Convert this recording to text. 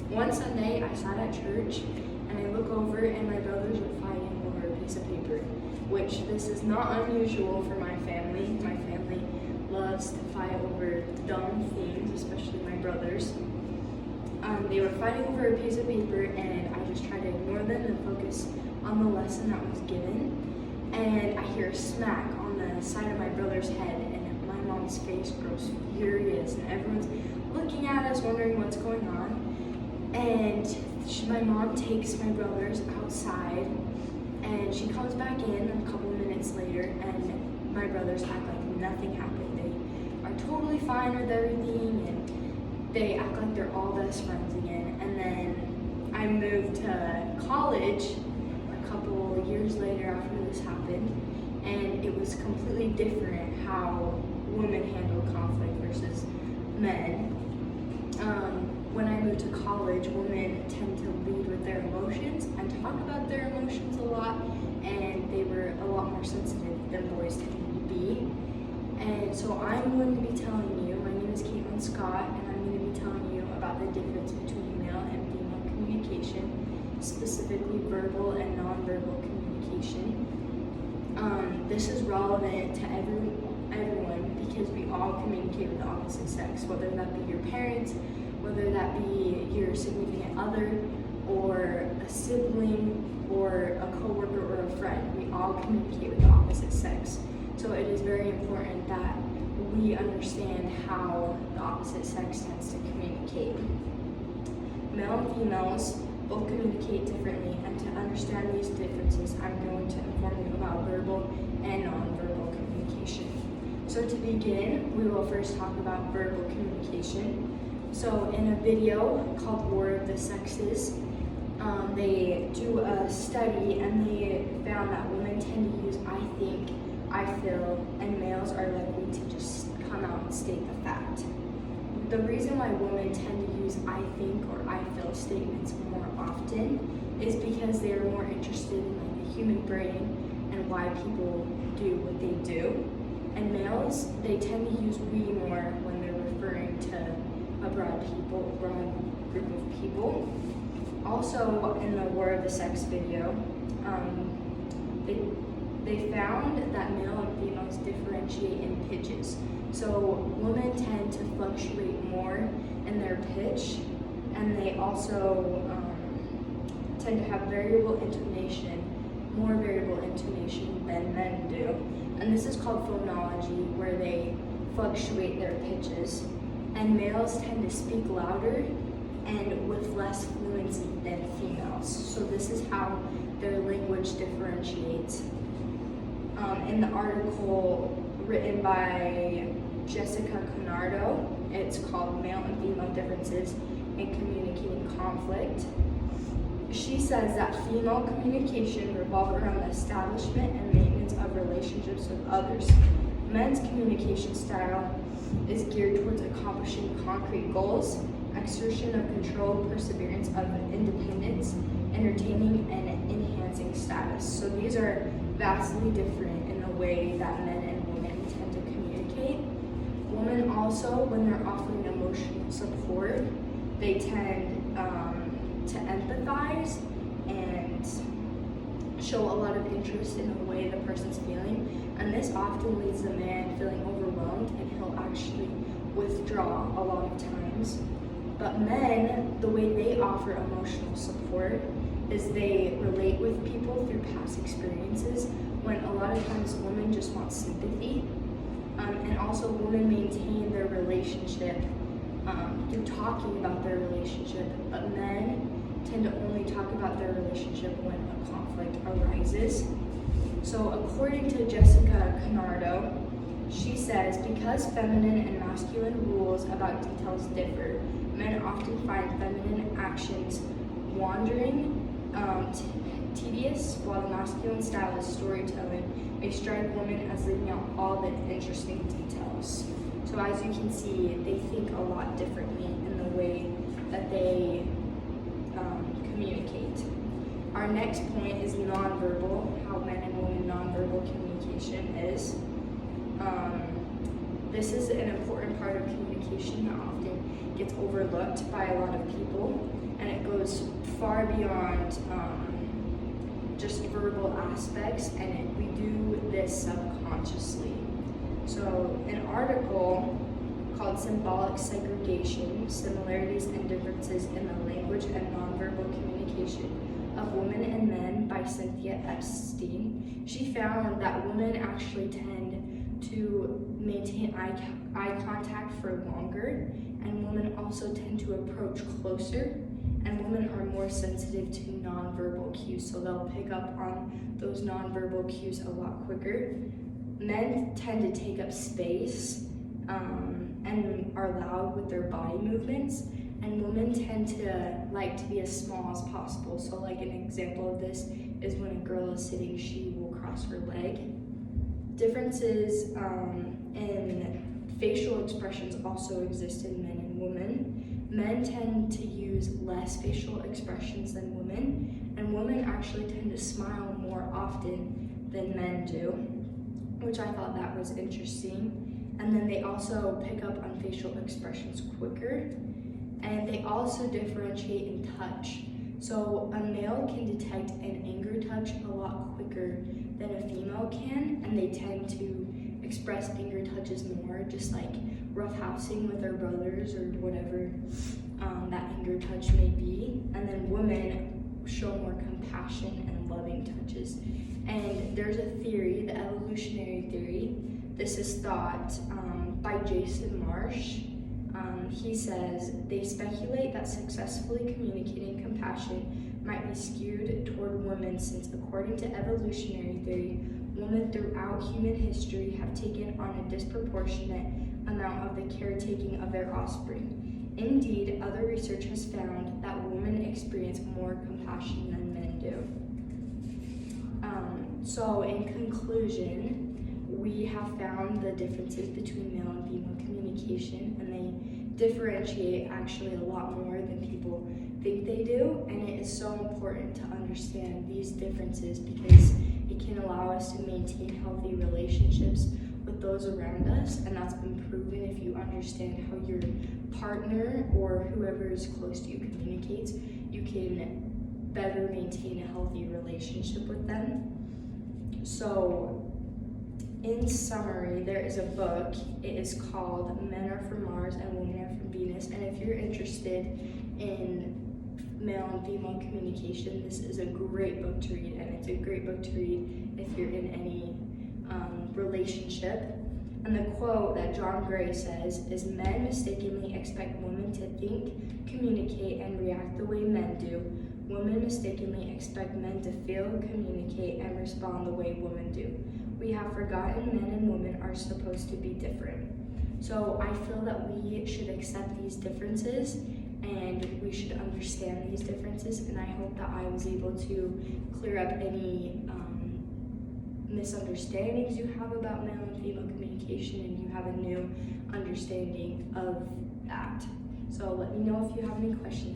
One Sunday, I sat at church and I look over and my brothers are fighting over a piece of paper, which this is not unusual for my family. My family loves to fight over dumb things, especially my brothers. They were fighting over a piece of paper and I just tried to ignore them and focus on the lesson that was given. And I hear a smack on the side of my brother's head and my mom's face grows furious and everyone's looking at us wondering what's going on. And my mom takes my brothers outside and she comes back in a couple minutes later and my brothers act like nothing happened. They are totally fine with everything and they act like they're all best friends again. And then I moved to college a couple years later after this happened, and it was completely different how women handle conflict versus men. When I moved to college, women tend to lead with their emotions and talk about their emotions a lot, and they were a lot more sensitive than boys tend to be. And so I'm going to be telling you, my name is Caitlin Scott, and I'm going to be telling you about the difference between male and female communication, specifically verbal and nonverbal communication. This is relevant to everyone because we all communicate with the opposite sex, whether that be your parents, whether that be your significant other, or a sibling, or a coworker, or a friend. We all communicate with the opposite sex. So it is very important that we understand how the opposite sex tends to communicate. Male and females both communicate differently, and to understand these differences, I'm going to inform you about verbal and nonverbal communication. So to begin, we will first talk about verbal communication. So in a video called War of the Sexes, they do a study and they found that women tend to use I think, I feel, and males are likely to just come out and state the fact. The reason why women tend to use I think or I feel statements more often is because they are more interested in like the human brain and why people do what they do. And males, they tend to use we more when they're referring to a broad group of people. Also, in the War of the Sex video, they found that male and females differentiate in pitches. So women tend to fluctuate more in their pitch, and they also tend to have variable intonation, more variable intonation than men do. And this is called phonology, where they fluctuate their pitches. And males tend to speak louder and with less fluency than females. So this is how their language differentiates. In the article written by Jessica Conardo, it's called Male and Female Differences in Communicating Conflict. She says that female communication revolves around the establishment and maintenance of relationships with others. Men's communication style is geared towards accomplishing concrete goals, exertion of control, perseverance of independence, entertaining and enhancing status. So these are vastly different in the way that men and women tend to communicate. Women also, when they're offering emotional support, they tend to empathize and show a lot of interest in the way the person's feeling, and this often leaves the man feeling overwhelmed and he'll actually withdraw a lot of times. But men, the way they offer emotional support is they relate with people through past experiences, when a lot of times women just want sympathy. And also women maintain their relationship through talking about their relationship, but men tend to only talk about their relationship when a conflict arises. So according to Jessica Conardo, she says, because feminine and masculine rules about details differ, men often find feminine actions wandering, tedious, while the masculine style of storytelling may strike women as leaving out all the interesting details. So as you can see, they think a lot differently in the way that they communicate. Our next point is nonverbal, how men and women nonverbal communication is. This is an important part of communication that often gets overlooked by a lot of people, and goes far beyond just verbal aspects, and we do this subconsciously. So an article called Symbolic Segregation, Similarities and Differences in the Language and Nonverbal Communication of Women and Men by Cynthia Epstein. She found that women actually tend to maintain eye contact for longer, and women also tend to approach closer, and women are more sensitive to nonverbal cues, so they'll pick up on those nonverbal cues a lot quicker. Men tend to take up space and are loud with their body movements, and women tend to like to be as small as possible. So like an example of this is when a girl is sitting, she will cross her leg. Differences in facial expressions also exist in men and women. Men tend to use less facial expressions than women, and women actually tend to smile more often than men do, which I thought that was interesting. And then they also pick up on facial expressions quicker, and they also differentiate in touch. So a male can detect an anger touch a lot quicker than a female can, and they tend to express anger touches more, just like roughhousing with their brothers or whatever that anger touch may be. And then women show more compassion and loving touches. And there's a theory, the evolutionary theory. This is thought by Jason Marsh. He says, they speculate that successfully communicating compassion might be skewed toward women since, according to evolutionary theory, women throughout human history have taken on a disproportionate amount of the caretaking of their offspring. Indeed, other research has found that women experience more compassion than men do. So in conclusion, we have found the differences between male and female communication, and they differentiate actually a lot more than people think they do, and it is so important to understand these differences because it can allow us to maintain healthy relationships with those around us, and that's been proven. If you understand how your partner or whoever is close to you communicates, you can better maintain a healthy relationship with them. So in summary, there is a book. It is called Men Are From Mars and Women Are From Venus, and if you're interested in male and female communication, this is a great book to read, and it's a great book to read if you're in any relationship. And the quote that John Gray says is, men mistakenly expect women to think, communicate, and react the way men do. Women mistakenly expect men to feel, communicate, and respond the way women do. We have forgotten men and women are supposed to be different. So I feel that we should accept these differences and we should understand these differences, and I hope that I was able to clear up any misunderstandings you have about male and female communication, and you have a new understanding of that. So let me know if you have any questions.